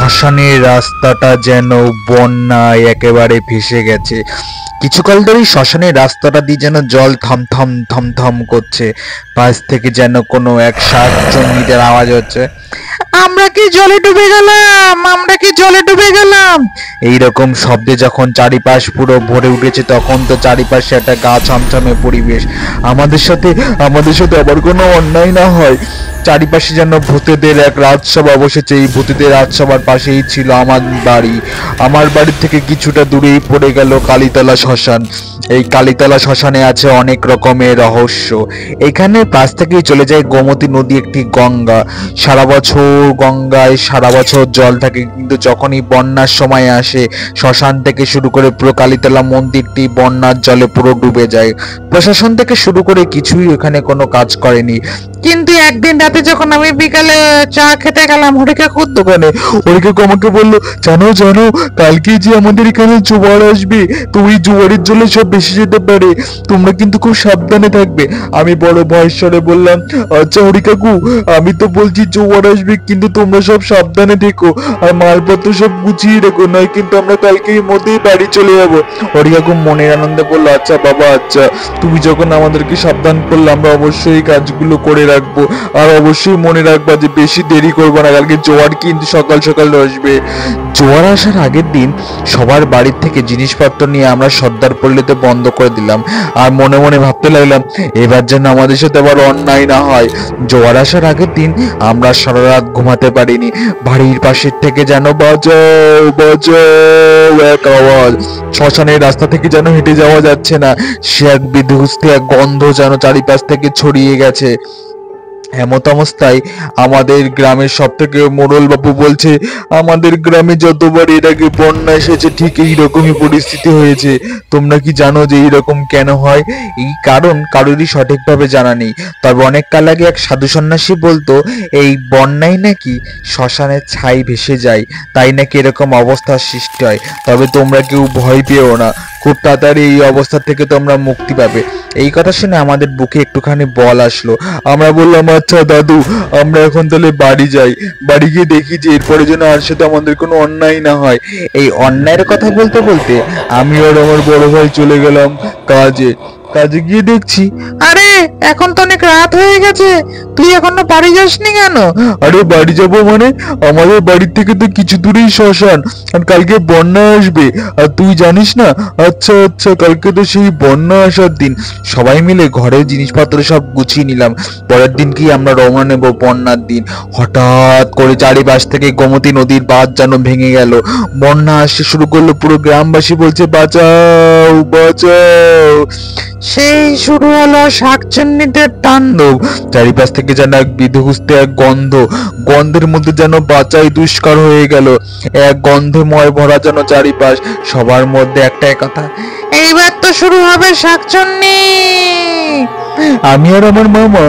শ্মশানের রাস্তাটা যেন বন্যায় একেবারে ভেসে গেছে। কিছুকাল ধরেই শ্মশানের রাস্তাটা দিয়ে যেন জল থমথম থমথম করছে। পাশ থেকে যেন কোনো এক শাকচুন্নিদের আওয়াজ হচ্ছে, আমরা কি জলে ডুবে গেলাম, আমরা কি জলে ডুবে গেলাম। এইরকম শব্দে যখন চারিপাশ পুরো ভরে উঠেছে, তখন তো চারিপাশে একটা গা ছমছমে পরিবেশ। আমাদের সাথে আবার কোনো অন্যায় না হয়। চারিপাশে যেন ভূতেদের এক রাজসভা বসেছে। এই ভূতেদের রাজসভার পাশেই ছিল আমার বাড়ি। আমার বাড়ি থেকে কিছুটা দূরেই পড়ে গেল কালীতলা শ্মশান। এই কালীতলা শ্মশানে আছে অনেক রকমের রহস্য। এখানে পাশ থেকেই চলে যায় গোমতী নদী, একটি গঙ্গা। সারা বছর জল থাকে, কিন্তু যখনই বন্যার সময় আসে, শ্মশান থেকে শুরু করে পুরো কালীতলা মন্দিরটি বন্যার জলে পুরো ডুবে যায়। প্রশাসন থেকে শুরু করে কিছুই এখানে কোনো কাজ করেনি। কিন্তু একদিন রাতে যখন আমি বিকালে চা খেতে গেলাম হরিকা খুব দোকানে, হরিকা আমাকে বললো, জানো কালকে যে আমাদের এখানে জোয়ার আসবে, তো ওই জোয়ারের জলে সব ভেসে যেতে পারে, তোমরা কিন্তু খুব সাবধানে থাকবে। আমি বড় ভয়ের স্বরে বললাম, আচ্ছা হরিকাকু, আমি তো বলছি জোয়ার আসবে, কিন্তু তোমরা সব সাবধানে থেকো আর মালপত্র সব গুছিয়ে রেখো, নয় কিন্তু আমরা কালকের মধ্যেই বাড়ি চলে যাবো। হরিকাকু মনের আনন্দে বললো, আচ্ছা বাবা, আচ্ছা, তুমি যখন আমাদেরকে সাবধান করলে আমরা অবশ্যই কাজগুলো করে রাখবো। আর অবশ্যই মনে রাখবা যে বেশি দেরি করবো না, কালকে জোয়ার কিন্তু সকাল সকাল আসবে। জোয়ার আসার আগের দিন সবার বাড়ির থেকে জিনিসপত্র নিয়ে আমরা সর্দার পল্লীতে বন্ধ করে দিলাম। আর মনে মনে ভাবতে লাগলাম, এবার যেন আমাদের সাথে আবার অন্যায় না হয়। জোয়ার আসার আগের দিন আমরা সারা রাত ঘুমাতে পারিনি। বাড়ির পাশের থেকে যেন বাঁচাও বাঁচাও এক আওয়াজ। শ্মশানের রাস্তা থেকে যেন হেঁটে যাওয়া যাচ্ছে না। সে এক বিধ্বস্ত এক গন্ধ যেন চারিপাশ থেকে ছড়িয়ে গেছে। এমত অবস্থায় আমাদের গ্রামের সব থেকে মোড়ল বাবু বলছে, আমাদের গ্রামে যতবার এর আগে বন্যা এসেছে ঠিক এইরকমই পরিস্থিতি হয়েছে। তোমরা কি জানো যে এইরকম কেন হয়? এই কারণ কারোরই সঠিকভাবে জানা নেই। তবে অনেক কাল আগে এক সাধু সন্ন্যাসী বলতো, এই বন্যায় নাকি শ্মশানের ছাই ভেসে যায়, তাই নাকি এরকম অবস্থার সৃষ্টি হয়। তবে তোমরা কেউ ভয় পেও না, খুব তাড়াতাড়ি এই অবস্থা থেকে তোমরা মুক্তি পাবে। এই কথা শুনে আমাদের বুকে একটুখানি বল আসলো। আমরা বললাম, আচ্ছা দাদু, আমরা এখন তাহলে বাড়ি যাই, বাড়ি গিয়ে দেখি যে এরপরে যেন আর সাথে আমাদের কোনো অন্যায় না হয়। এই অন্যায়ের কথা বলতে বলতে আমি আর আমার বড় ভাই চলে গেলাম কাজে। গিয়ে দেখছি, আরে এখন তো অনেক রাত হয়ে গেছে, তুই এখনো বাড়ি যাসনি কেন? আরে বাড়ি যাবো মানে, আমাদের বাড়ি থেকে তো কিছু দূরেই শ্মশান, আর কালকে বন্যা আসবে, আর তুই জানিস না? আচ্ছা আচ্ছা, কালকে তো সেই বন্যা আসার দিন। সবাই মিলে ঘরের জিনিসপত্র সব গুছিয়ে নিলাম। পরের দিন কি আমরা রওনা নেব বন্যার দিন। হঠাৎ করে চারিপাশ থেকে গোমতী নদীর বাঁধ যেন ভেঙে গেল। বন্যা আসতে শুরু করলো, পুরো গ্রামবাসী বলছে, বাঁচাও বাঁচাও। সেই শুরু হলো শাকচুন্নিদের তাণ্ডব। চারিপাশ থেকে যেন এক বিধুস্তে এক গন্ধের মধ্যে যেন বাঁচাই দুষ্কর হয়ে গেল। এক গন্ধময় ভরা যেন চারিপাশ। সবার মধ্যে একটাই কথা, এইবার তো শুরু হবে শাকচুন্নি। আমি আর আমার মামা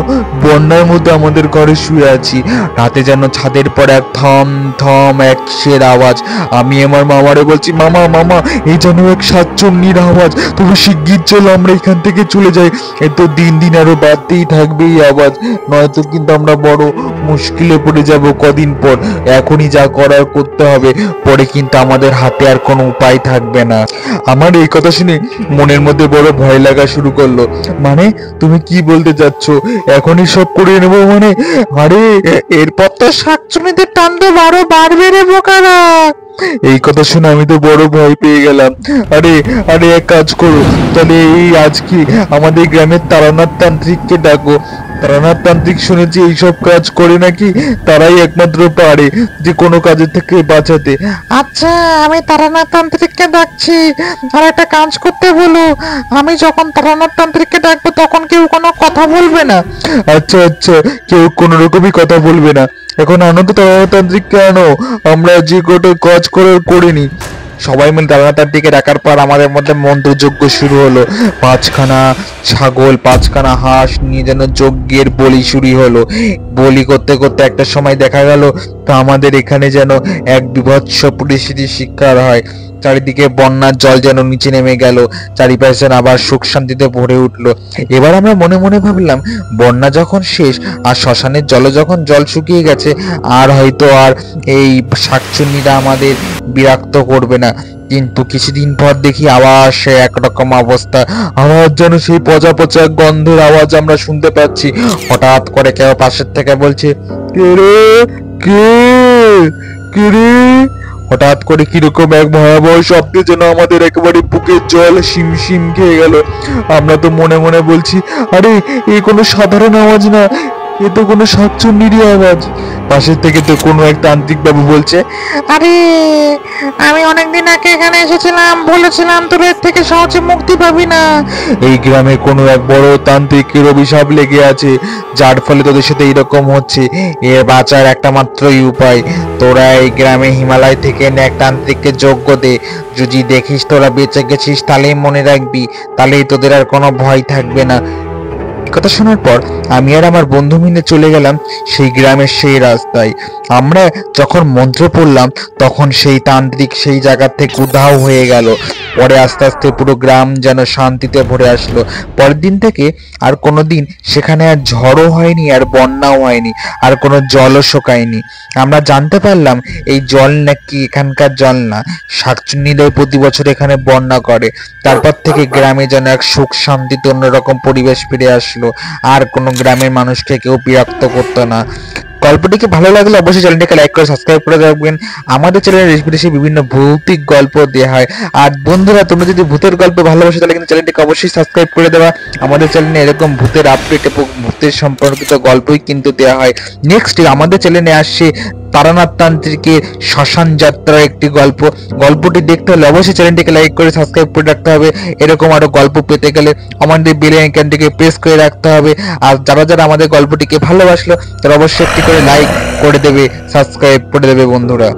বন্যার মধ্যে আমাদের ঘরে শুয়ে আছি। রাতে যেন ছাদের পর এক থম থম এক কিসের আওয়াজ। আমি আমার মামারে বলছি, মামা মামা, এই যেন এক শাকচুন্নির আওয়াজ, তুমি শিগগির চলো, আমরা এখান থেকে চলে যাই। এ তো দিন দিন আরো বাড়তেই থাকবে এই আওয়াজ, নয়তো কিন্তু আমরা বড় মুশকিলে পড়ে যাব কদিন পর। এখনই যা করার করতে হবে, পরে কিন্তু আমাদের হাতে আর কোনো উপায় থাকবে না। আমার এই কথা শুনে মনের মধ্যে বড় ভয় লাগা শুরু করলো। মানে তুমি কি বলতে চাচ্ছ, এখনই সব করে নেবো মানে? আরে এরপর তো শাকচুন্নিদের তাণ্ডব আরো বাড়বে রে বোকারা। এই কথা শুনে আমি তো বড় ভয় পেয়ে গেলাম। আরে আরে এক কাজ করো, তাহলে এই আজকে আমাদের গ্রামের তারানাথ তান্ত্রিককে ডাকো। তারানাথ তান্ত্রিক শুনেছি এইসব কাজ করে নাকি তারাই একমাত্র পারে যে কোনো কাজের থেকে বাঁচাতে। আচ্ছা, আমি তারানাথ তান্ত্রিককে ডাকছি, আর একটা কাজ করতে বলো, আমি যখন তারানাথ তান্ত্রিককে ডাকবো তখন কেউ কোনো কথা বলবে না। আচ্ছা আচ্ছা, কেউ কোনো রকমই কথা বলবে না। এখন আনো তো তারানাথ তান্ত্রিককে আনো, আমরা যে কটা কাজ করে নি। সবাই মিলে তারানাথের দিকে ডাকার পর আমাদের মধ্যে মন্ত্রযজ্ঞ শুরু হলো। 5খানা ছাগল 5খানা হাঁস নিয়ে যেন যজ্ঞের বলি শুরু হলো। বলি করতে করতে একটা সময় দেখা গেল তো আমাদের এখানে যেন এক বিভৎস পরিস্থিতির শিকার হয়। চারিদিকে বন্যার জল যেন নিচে নেমে গেল, চারিপাশে যেন আবার সুখ শান্তিতে ভরে উঠলো। এবার আমরা মনে মনে ভাবলাম, বন্যা যখন শেষ আর শ্মশানের জলে যখন জল শুকিয়ে গেছে, আর হয়তো আর এই শাকচুন্নিরা আমাদের বিরক্ত করবে না। কিন্তু কিছুদিন পর দেখি আবার সে একরকম অবস্থা, আওয়াজ যেন সেই পচা পচা গন্ধের আওয়াজ আমরা শুনতে পাচ্ছি। হঠাৎ করে কেউ পাশের থেকে বলছে, কে রে, কে, কে রে? হঠাৎ করে কিরকম এক ভয়াবহ শব্দে যেন আমাদের একেবারে বুকের জল শিমশিম খেয়ে গেল। আমরা তো মনে মনে বলছি, আরে এ কোনো সাধারণ আওয়াজ না, এ তো কোনো শাকচুন্নিরই আওয়াজ। পাশের থেকে তো কোনো এক তান্ত্রিক বাবু বলছে, আরে আমি অনেকদিন আগে এখানে এসেছিলাম, বলেছিলাম তোর এর থেকে সহজে মুক্তি পাবি না। এই গ্রামে কোনো এক বড় তান্ত্রিকের অভিশাপ লেগে আছে, যার ফলে তোদের সাথে এরকম হচ্ছে। এ বাঁচার একটা মাত্রই উপায়, তোরা এই গ্রামে হিমালয় থেকে এক তান্ত্রিককে যজ্ঞ দে। যদি দেখিস তোরা বেঁচে গেছিস, তাহলেই মনে রাখবি, তাহলেই তোদের আর কোনো ভয় থাকবে না। কথা শোনার পর আমি আর আমার বন্ধু মিলে চলে গেলাম সেই গ্রামের সেই রাস্তায়। আমরা যখন মন্ত্র পড়লাম, তখন সেই তান্ত্রিক সেই জায়গা থেকে উধাও হয়ে গেল। পরে আস্তে আস্তে পুরো গ্রাম যেন শান্তিতে ভরে আসলো। পরের দিন থেকে আর কোনো দিন সেখানে আর ঝড়ও হয়নি, আর বন্যাও হয়নি, আর কোনো জলও শোকায়নি। আমরা জানতে পারলাম এই জল নাকি এখানকার জল না, শাকচুন্নিরাই প্রতি বছর এখানে বন্যা করে। তারপর থেকে গ্রামে যেন এক সুখ শান্তিতে অন্যরকম পরিবেশ ফিরে আসলো, আর কোনো গ্রামের মানুষকে কেউ বিরক্ত করতো না। গল্পটিকে ভালো লাগলে অবশ্যই চ্যানেলটিকে লাইক করে সাবস্ক্রাইব করে রাখবেন। আমাদের চ্যানেলে দেশ বিদেশে বিভিন্ন ভৌতিক গল্প দেওয়া হয়। আর বন্ধুরা, তোমরা যদি ভূতের গল্প ভালোবাসো, তাহলে কিন্তু চ্যানেলটিকে অবশ্যই সাবস্ক্রাইব করে দেওয়া। আমাদের চ্যানেলে এরকম ভূতের আপডেট এবং ভূতের সম্পর্কিত গল্পই কিন্তু দেওয়া হয়। নেক্সট আমাদের চ্যানেলে আসছে তারানাথ তান্ত্রিকের শ্মশান যাত্রার একটি গল্প। গল্পটি দেখতে হলে অবশ্যই চ্যানেলটিকে লাইক করে সাবস্ক্রাইব করে রাখতে হবে। এরকম আরো গল্প পেতে গেলে আমাদের বেল আইকনটিকে প্রেস করে রাখতে হবে। আর যারা যারা আমাদের গল্পটিকে ভালোবাসলো, তারা অবশ্যই একটি করে লাইক করে দেবে, সাবস্ক্রাইব করে দেবে বন্ধুরা।